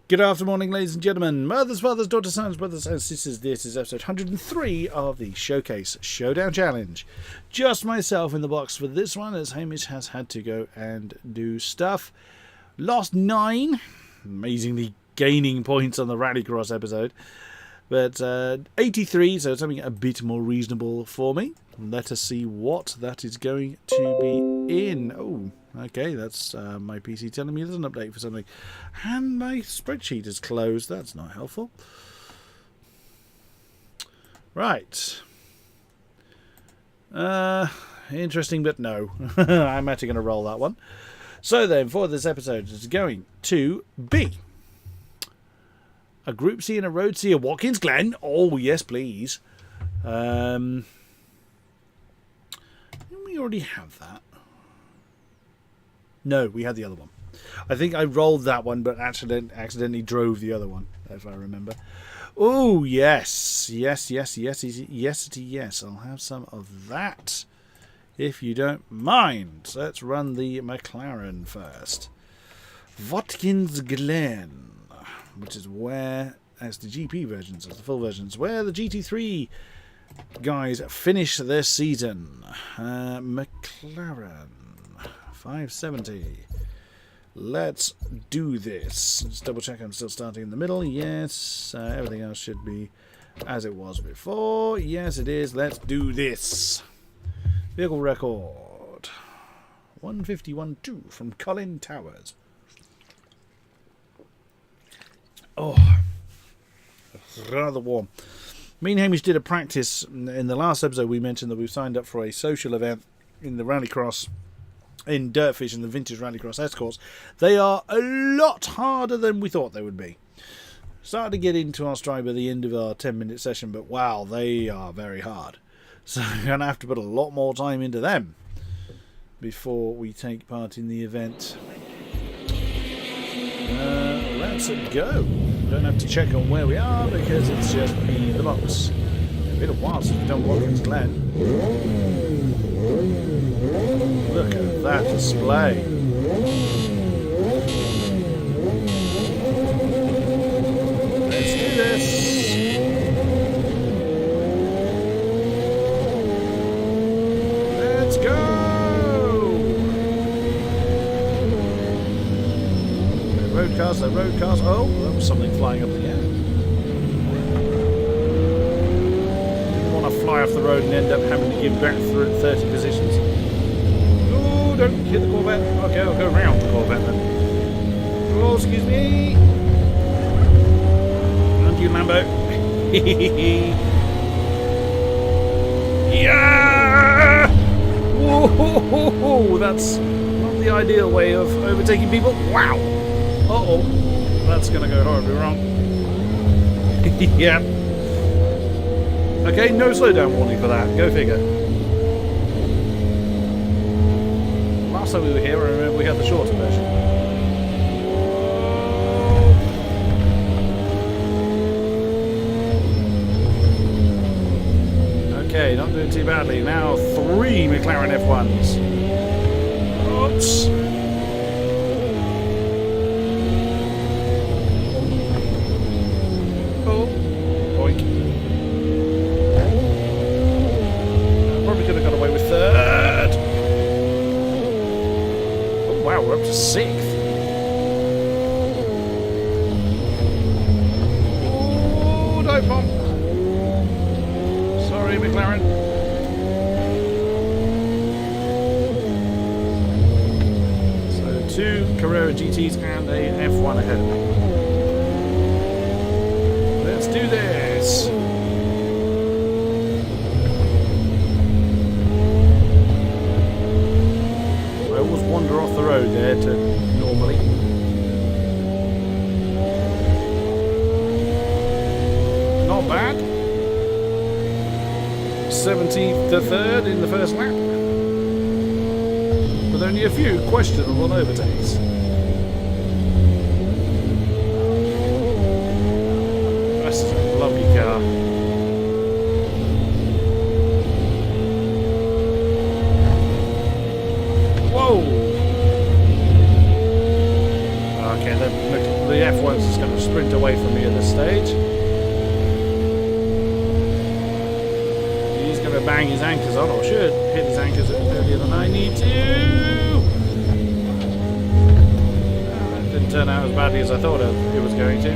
Good afternoon, ladies and gentlemen, mothers, fathers, daughters, sons, brothers and sisters. This is episode 103 of the Showcase Showdown Challenge. Just myself in the box for this one, as Hamish has had to go and do stuff. Lost 9, amazingly gaining points on the Rallycross episode. But 83, so something a bit more reasonable for me. Let us see what that is going to be in. Oh, okay, that's my PC telling me there's an update for something. And my spreadsheet is closed. That's not helpful. Right. Interesting, but no. I'm actually going to roll that one. So then, for this episode, it's going to be a Group C and a Road C at Watkins Glen. Oh, yes, please. We already have that. No, we had the other one. I think I rolled that one, but accidentally drove the other one, if I remember. Oh, yes. Yes. I'll have some of that, if you don't mind. Let's run the McLaren first. Watkins Glen, which is where, as the GP versions, as the full versions, where the GT3 guys finish their season. McLaren 570. Let's do this. Just double check I'm still starting in the middle. Yes. Everything else should be as it was before. Yes, it is. Let's do this. Vehicle record 151.2 from Colin Towers. Oh, rather warm. Me and Hamish did a practice in the last episode. We mentioned that we've signed up for a social event in the Rallycross, in Dirtfish, in the Vintage Rallycross S-Course. They are a lot harder than we thought they would be. Started to get into our stride by the end of our 10-minute session, but wow, they are very hard. So we're going to have to put a lot more time into them before we take part in the event. Let's go. Don't have to check on where we are because it's just in the box. It's been a while since we've done Watkins Glen. Look at that display. Let's do this. Let's go. Road cars. Oh, there was something flying up in the air. Didn't want to fly off the road and end up having to give back through 30 positions. Oh, don't hit the Corvette. Okay, I'll go around the Corvette then. Oh, excuse me. And you, Lambo. Yeah! Whoa, that's not the ideal way of overtaking people. Wow. Uh-oh, that's going to go horribly wrong. Yeah. Okay, no slowdown warning for that. Go figure. Last time we were here, I remember we had the shorter version. Okay, not doing too badly. Now 3 McLaren F1s. Oops. We're up to 6th. Oh, dive bomb. Sorry, McLaren. So 2 Carrera GTs and a F1 ahead of me. Let's do this. Wander off the road there to normally. Not bad. 17th to 3rd in the first lap. With only a few questionable overtakes. This is a lovely car. Whoa! Okay, the the F1's just going to sprint away from me at this stage. He's going to bang his anchors on, or should hit his anchors earlier than I need to. That didn't turn out as badly as I thought it was going to.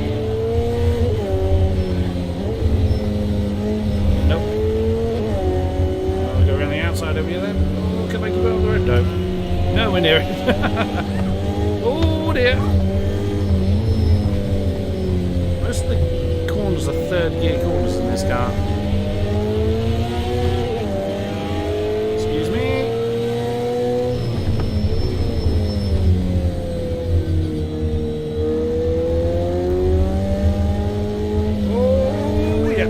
Nope. I'll go around the outside over here then. Oh, can I keep it on the road? No. Nowhere near it. Oh dear. Most of the corners are third gear corners in this car. Excuse me. Oh yeah.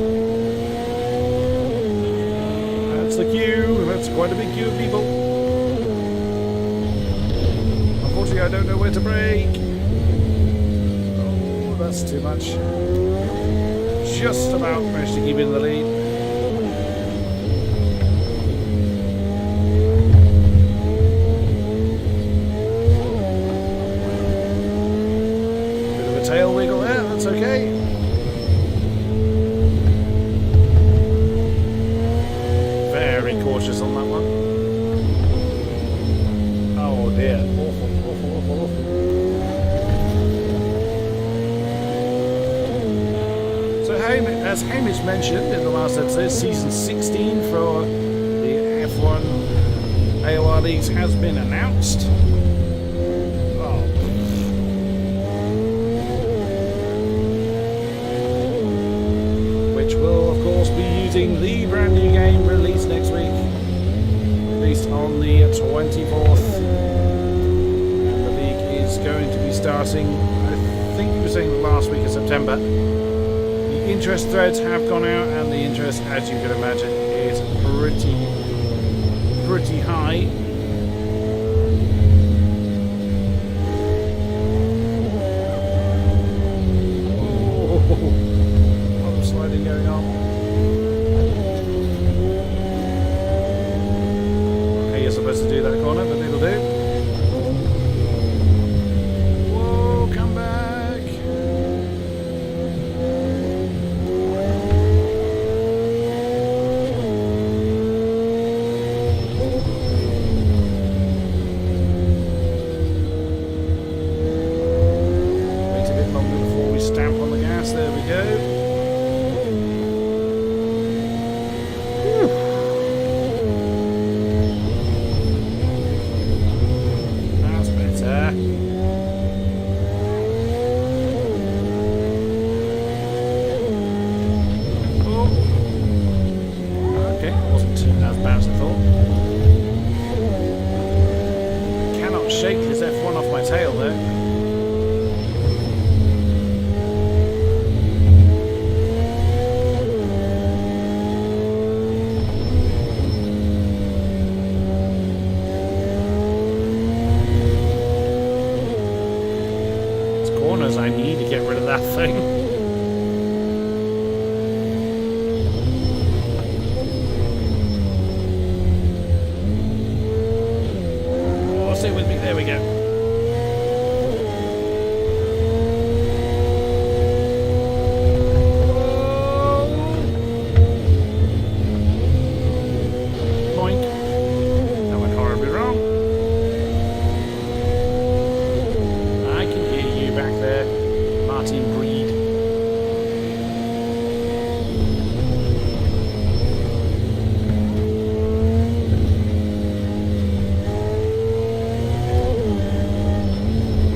That's the queue. That's quite a big queue of people. Unfortunately, I don't know where to brake. Oh, that's too much. Just about managed to keep in the lead. Bit of a tail wiggle there, that's okay. Very cautious on that one. Oh dear, awful, awful, awful, awful. As Hamish mentioned in the last episode, season 16 for the F1 AOR Leagues has been announced. Oh. Which will, of course, be using the brand new game released next week. Released on the 24th. And the league is going to be starting, I think you were saying last week of September. Interest threads have gone out, and the interest, as you can imagine, is pretty high. Oh, a lot of sliding going on. Okay, you're supposed to do that corner, but it'll do. Whoa, come back. I need to get rid of that thing. Oh, stay with me. There we go. Point. That went horribly wrong. I can hear you back there. Martin Breed.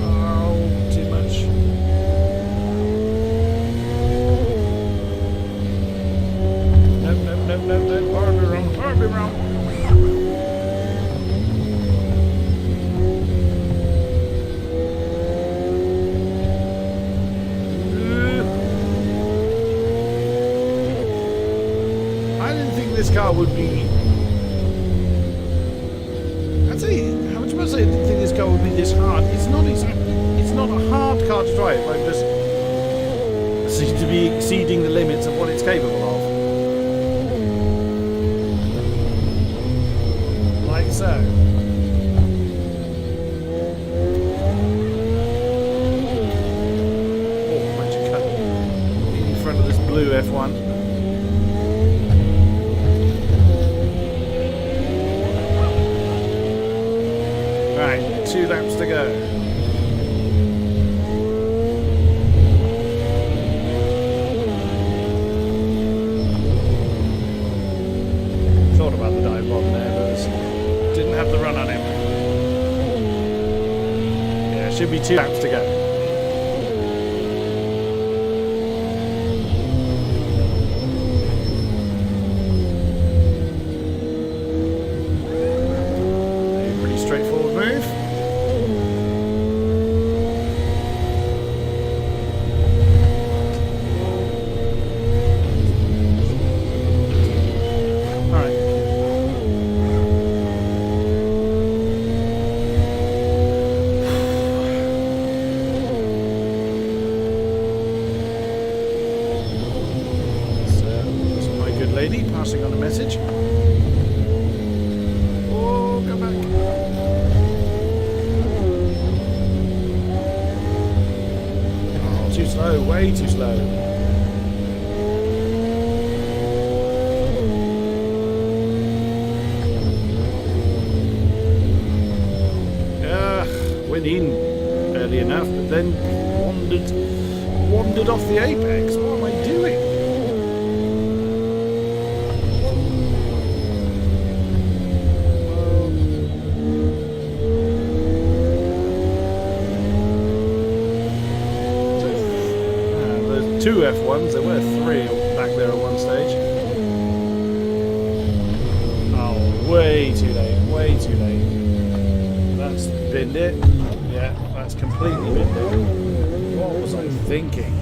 Oh, too much. Nope, nope, nope, nope, nope. Horribly wrong, horribly wrong. This car would be. I'd say, how much would I say? I didn't think this car would be this hard. It's not exactly. It's not a hard car to drive. Like just seems to be exceeding the limits of what it's capable of. Like so. blue F1. Right, 2 laps to go. Thought about the dive bomb there, but didn't have the run on him. Yeah, should be 2 laps to go. Passing on a message. Oh, go back. Oh, too slow, way too slow. Went in early enough, but then wandered off the apex. What am I doing? Two F1s, there were 3 back there at one stage. Oh, way too late, way too late. That's binned it. Yeah, that's completely binned it. What was I thinking?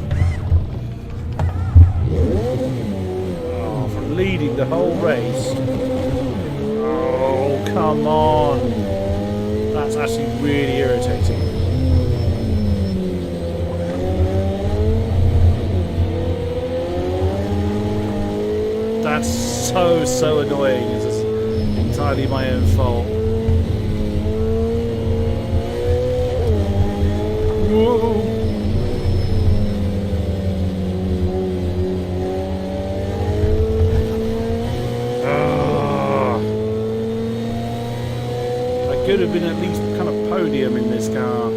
Oh, from leading the whole race. Oh, come on. That's actually really irritating. That's so annoying. It's entirely my own fault. Whoa. I could have been at least kind of podium in this car.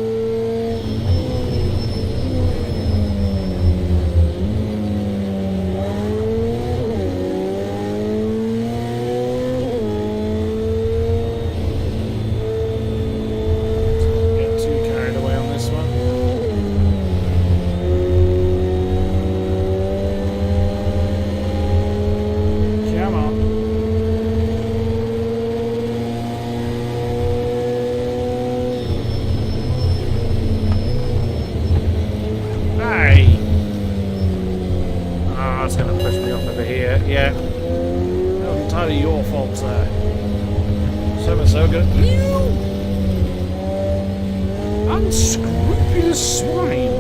Unscrupulous swine!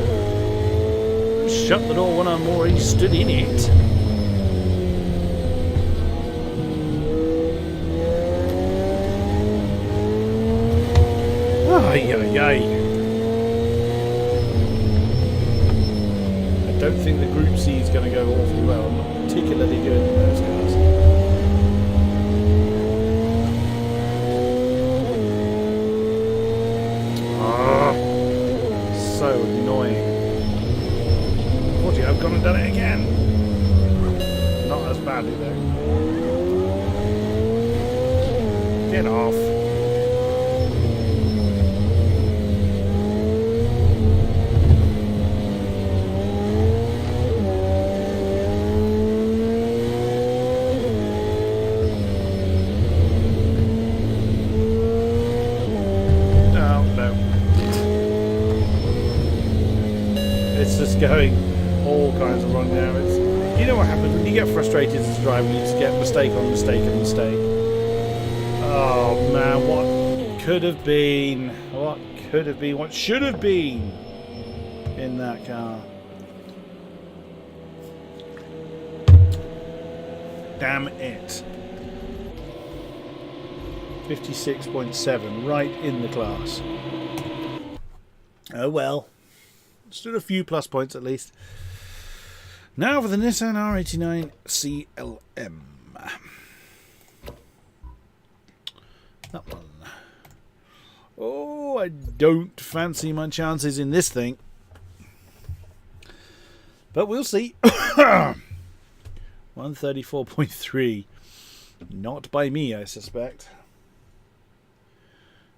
Shut the door when I'm already stood in it. Ay, ay, ay. I don't think the Group C is going to go awfully well. I'm not particularly good in those cars. So annoying. Fortunately, I've gone and done it again. Not as badly though. Get off. Going all kinds of wrong now. You know what happens when you get frustrated as a driver, you just get mistake on mistake and mistake. Oh man, what could have been, what should have been in that car. Damn it. 56.7, right in the class. Oh well. Stood a few plus points at least. Now for the Nissan R89 CLM. That one. Oh, I don't fancy my chances in this thing. But we'll see. 134.3. Not by me, I suspect.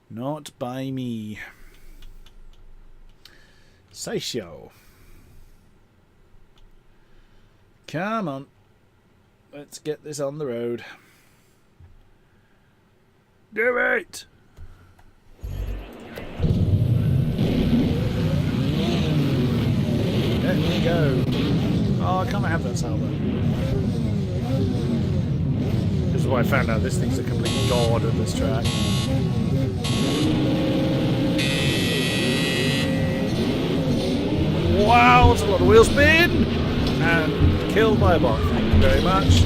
Not by me. Say so. Come on. Let's get this on the road. Do it! There we go. Oh, I can't have that salvo. This is why I found out this thing's a complete god of this track. Wow, it's a lot of wheel spin! And killed by a bot. Thank you very much.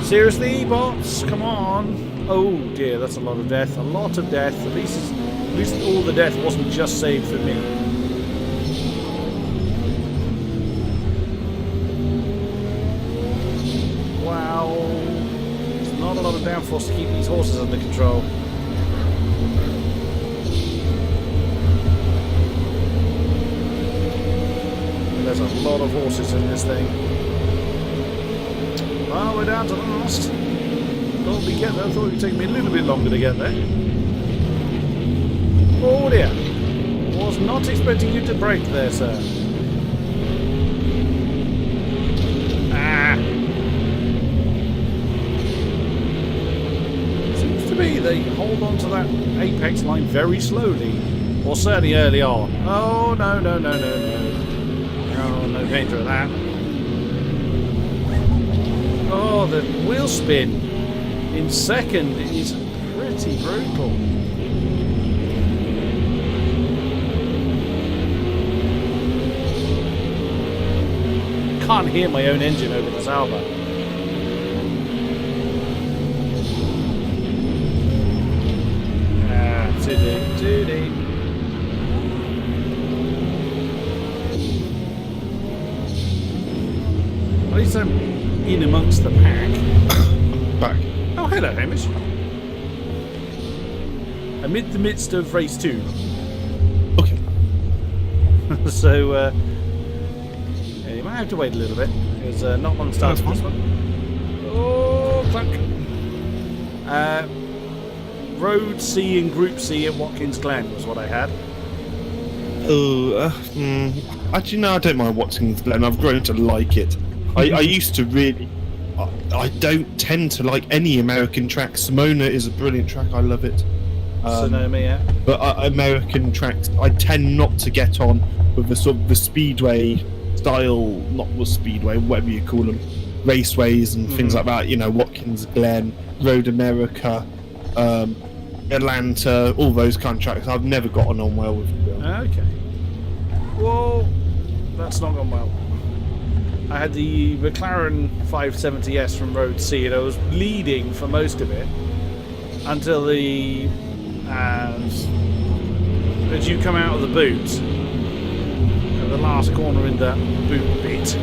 Seriously, bots? Come on. Oh dear, that's a lot of death. A lot of death. At least all the death wasn't just saved for me. Wow. There's not a lot of downforce to keep these horses under control. There's a lot of horses in this thing. Well, we're down to the last. Thought we'd get there. I thought it would take me a little bit longer to get there. Oh dear. Was not expecting you to brake there, sir. Ah. Seems to be they hold on to that apex line very slowly. Or certainly early on. Oh, no, no, no, no, no. Oh, no danger of that. Oh, the wheel spin in second is pretty brutal. Can't hear my own engine over this Alba. Ah, too deep, too deep. At least I'm in amongst the pack. Back. Oh, hello, Hamish. Amid the midst of race 2. Okay. So, yeah, you might have to wait a little bit. Because not long start for this one. Oh, clunk. Road C and Group C at Watkins Glen was what I had. Actually, no, I don't mind Watkins Glen. I've grown to like it. I used to really. I don't tend to like any American track. Simona is a brilliant track. I love it. Sonoma, yeah. But American tracks, I tend not to get on with the sort of the speedway style, not the speedway, whatever you call them, raceways and things like that. You know, Watkins Glen, Road America, Atlanta, all those kind of tracks. I've never gotten on well with them. Okay. Well, that's not gone well. I had the McLaren 570S from Road C, and I was leading for most of it until as you come out of the boot, at the last corner in the boot bit.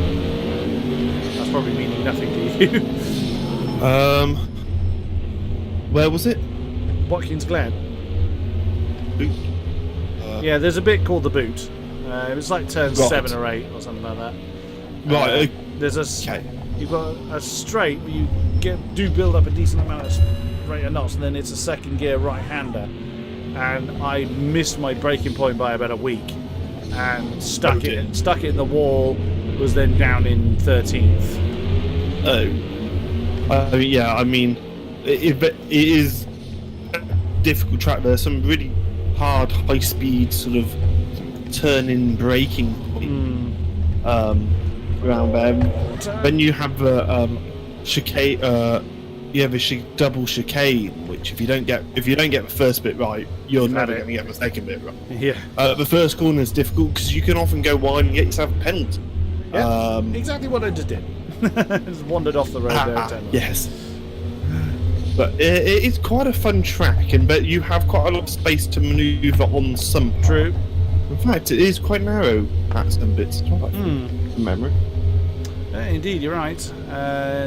That's probably meaning nothing to you. Where was it? Watkins Glen. Boot. Yeah, there's a bit called the boot. It was like turn 7 or 8 or something like that. Right. There's you've got a straight where you do build up a decent amount of rate of knots, and then it's a second gear right-hander, and I missed my braking point by about a week, and stuck it in the wall. Was then down in 13th. Oh, yeah. I mean, it is a difficult track. There's some really hard, high-speed sort of turn-in braking point. Around there. Then you have the chicane. You have a double chicane, which if you don't get the first bit right, you're never going to get the second bit right. Yeah. The first corner is difficult because you can often go wide and get yourself a penalty. Yeah, exactly what I just did. Just wandered off the road there. Yes. But it's quite a fun track, but you have quite a lot of space to manoeuvre on some. True. In fact, it is quite narrow at some bits. From memory. Indeed, you're right.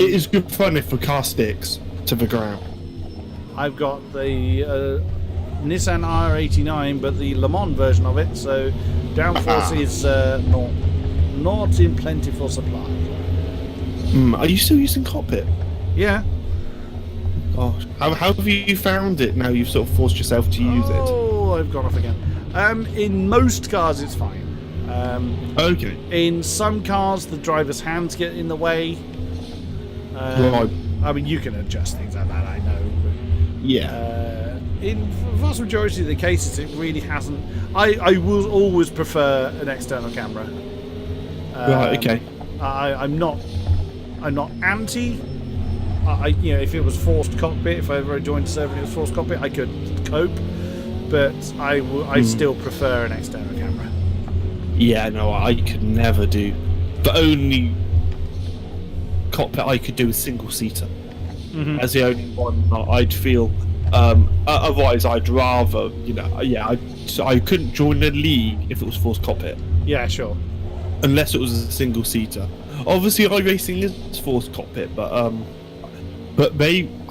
It is good fun if the car sticks to the ground. I've got the Nissan R89, but the Le Mans version of it, so downforce is not in plentiful supply. Are you still using cockpit? Yeah. Gosh, how have you found it now you've sort of forced yourself to use it? Oh, I've gone off again. In most cars, it's fine. Okay. In some cars, the driver's hands get in the way. Right. I mean, you can adjust things like that, I know. But, Yeah. in the vast majority of the cases, it really hasn't. I will always prefer an external camera. Right. Okay. I'm not anti. If it was forced cockpit, if I ever joined a server and it was forced cockpit, I could cope. But I still prefer an external camera. Yeah. No, I could never do. The only cockpit I could do is single seater. As the only one I'd feel. Otherwise, I'd rather, I couldn't join a league if it was forced cockpit. Yeah, sure. Unless it was a single seater. Obviously, iRacing is forced cockpit, but I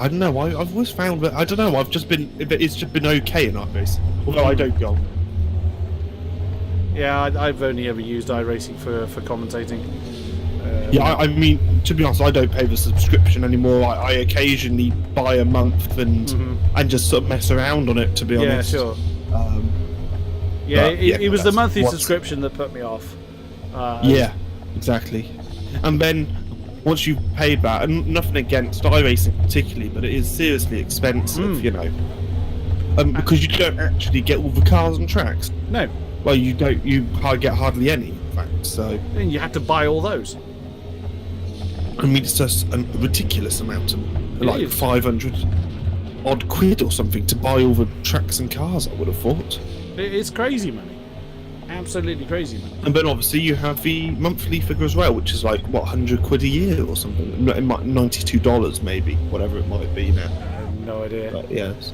don't know. I've always found that it's just been okay in iRacing. Although I don't go. Yeah, I've only ever used iRacing for commentating. I mean, to be honest, I don't pay the subscription anymore. I occasionally buy a month and just sort of mess around on it, to be honest. Yeah, sure. It was the monthly subscription that put me off. Yeah, exactly. And then once you've paid that, and nothing against iRacing particularly, but it is seriously expensive, because you don't actually get all the cars and tracks. No. Well, you don't. You get hardly any, in fact. So. And you have to buy all those. I mean, it's just a ridiculous amount of, like 500 odd quid or something to buy all the tracks and cars. I would have thought. It's crazy money. Absolutely crazy money. And then obviously you have the monthly figure as well, which is like what, 100 quid a year or something. It might $92 maybe, whatever it might be now. I have no idea. But yes.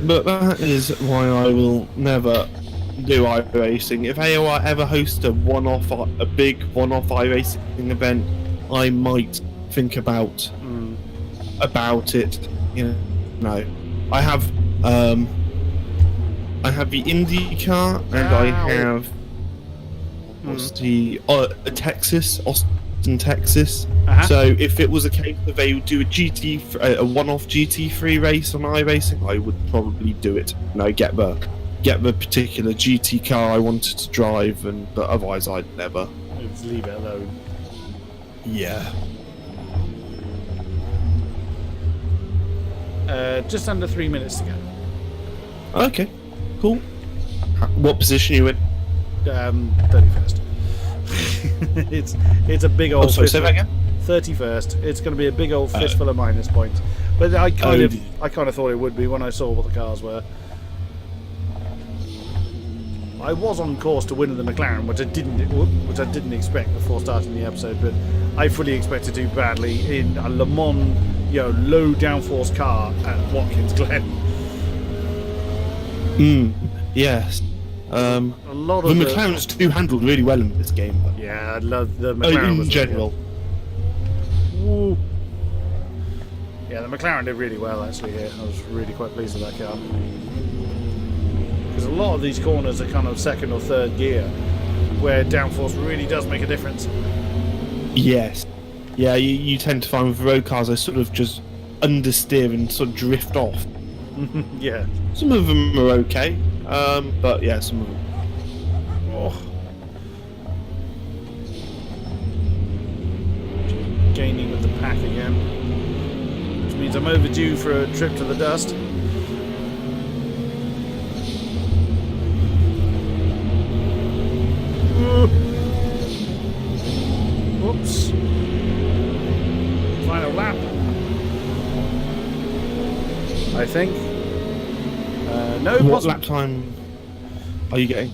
But that is why I will never do iRacing. If AOR ever hosts a big one-off iRacing event, I might think about it. No, I have the IndyCar and I have Austin, Texas. So if it was a case that they would do a one-off GT3 race on iRacing, I would probably do it. Get the particular GT car I wanted to drive, but otherwise I'd never. Just leave it alone. Yeah. Just under 3 minutes to go. Okay, cool. What position are you in? 31st. it's a big old. Say that again. 31st. It's going to be a big old fistful of minus points. But I kind of thought it would be when I saw what the cars were. I was on course to win the McLaren, which I didn't expect before starting the episode, but I fully expected to do badly in a Le Mans, low downforce car at Watkins Glen. Yes. A lot of the McLarens do handle really well in this game. But yeah, I love the McLaren in general. Ooh. Yeah, the McLaren did really well actually here. I was really quite pleased with that car. Because a lot of these corners are kind of second or third gear, where downforce really does make a difference. Yes. Yeah, you tend to find with road cars they sort of just understeer and sort of drift off. Yeah. Some of them are okay, but yeah, some of them. Oh. Gaining with the pack again, which means I'm overdue for a trip to the dust. Whoops. Final lap. I think. No. What lap time are you getting?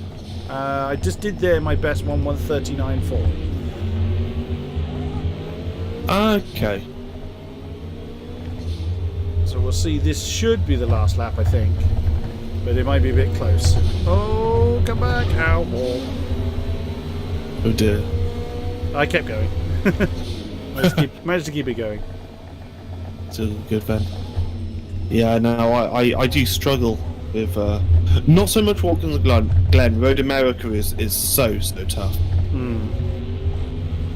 I just did my best one, 1:39.4. Okay. So we'll see. This should be the last lap, I think, but it might be a bit close. Oh, come back! Ow! Oh dear. I kept going. managed to keep it going. Still good then. Yeah, no, I do struggle with not so much walking the Glen. Road America is so tough.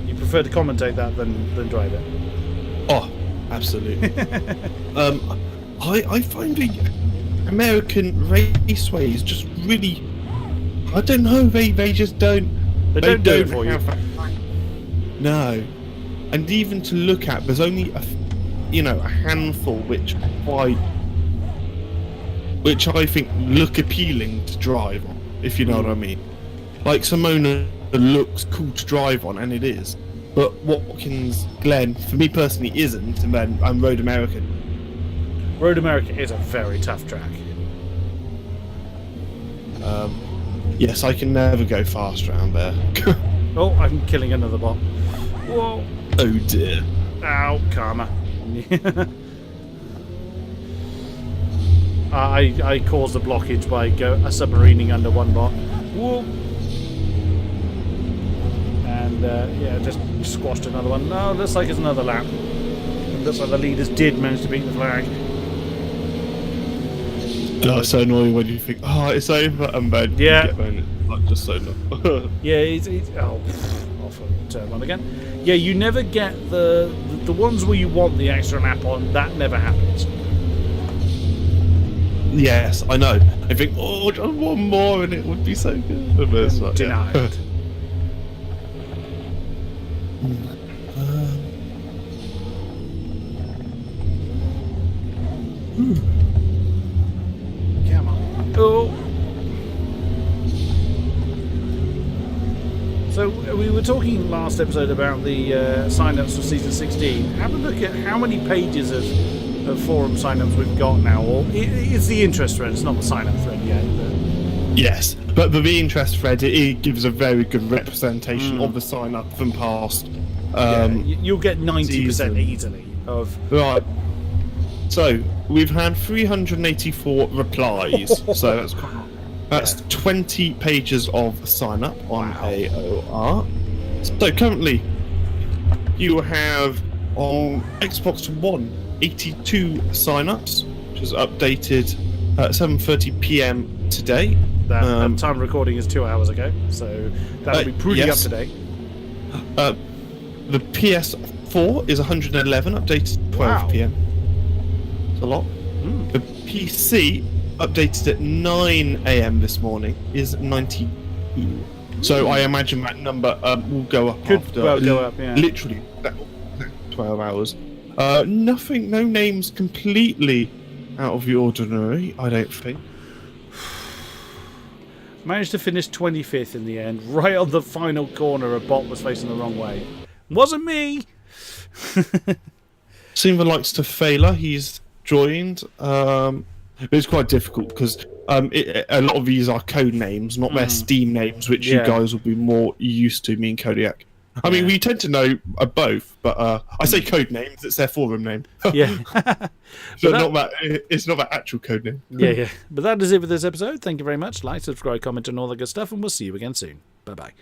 You prefer to commentate that than drive it? Oh, absolutely. I find the American raceways just really, I don't know, they just don't. They don't do it for you. No, and even to look at, there's only a handful which I think look appealing to drive on, if you know what I mean. Like Simona looks cool to drive on, and it is. But Watkins Glen, for me personally, isn't, and then I'm Road American. Road America is a very tough track. Yes, I can never go fast around there. Oh, I'm killing another bot. Whoa. Oh dear. Ow, karma. I caused a blockage by submarining under one bot. Whoa. And yeah, just squashed another one. No, looks like it's another lap. It looks like the leaders did manage to beat the flag. Oh, it's so annoying when you think, oh, it's over, and then you get there and it's like just so not. Yeah, it's off on turn one again. Yeah, you never get the ones where you want the extra lap on. That never happens. Yes, I know. I think, oh, just one more and it would be so good. But it's like, denied. Yeah. Come on. Oh. So we were talking last episode about the sign-ups for season 16. Have a look at how many pages of forum sign-ups we've got now. Or it's the interest thread, it's not the sign-up thread yet. But... Yes, but the interest thread, it gives a very good representation of the sign-up from past. You'll get 90% season. easily of... Right. So we've had 384 replies. So that's 20 pages of sign up on AOR. So currently you have on Xbox One 82 sign ups, which is updated at 7:30 PM today. That time recording is 2 hours ago, so that'll be pretty up to date. The PS4 is 111, updated 12 PM. It's a lot. The PC, updated at 9 AM this morning, is 92. So I imagine that number will go up go up, yeah. Literally that 12 hours. Nothing, no names completely out of the ordinary, I don't think. Managed to finish 25th in the end, right on the final corner. A bot was facing the wrong way. Wasn't me. Simva likes to Failer. He's joined. It's quite difficult because a lot of these are code names, not their Steam names, which you guys will be more used to. Me and Kodiak. I mean, we tend to know both, but I say code names. It's their forum name. Yeah. So it's not that actual code name. Yeah. But that is it for this episode. Thank you very much. Like, subscribe, comment, and all that good stuff, and we'll see you again soon. Bye bye.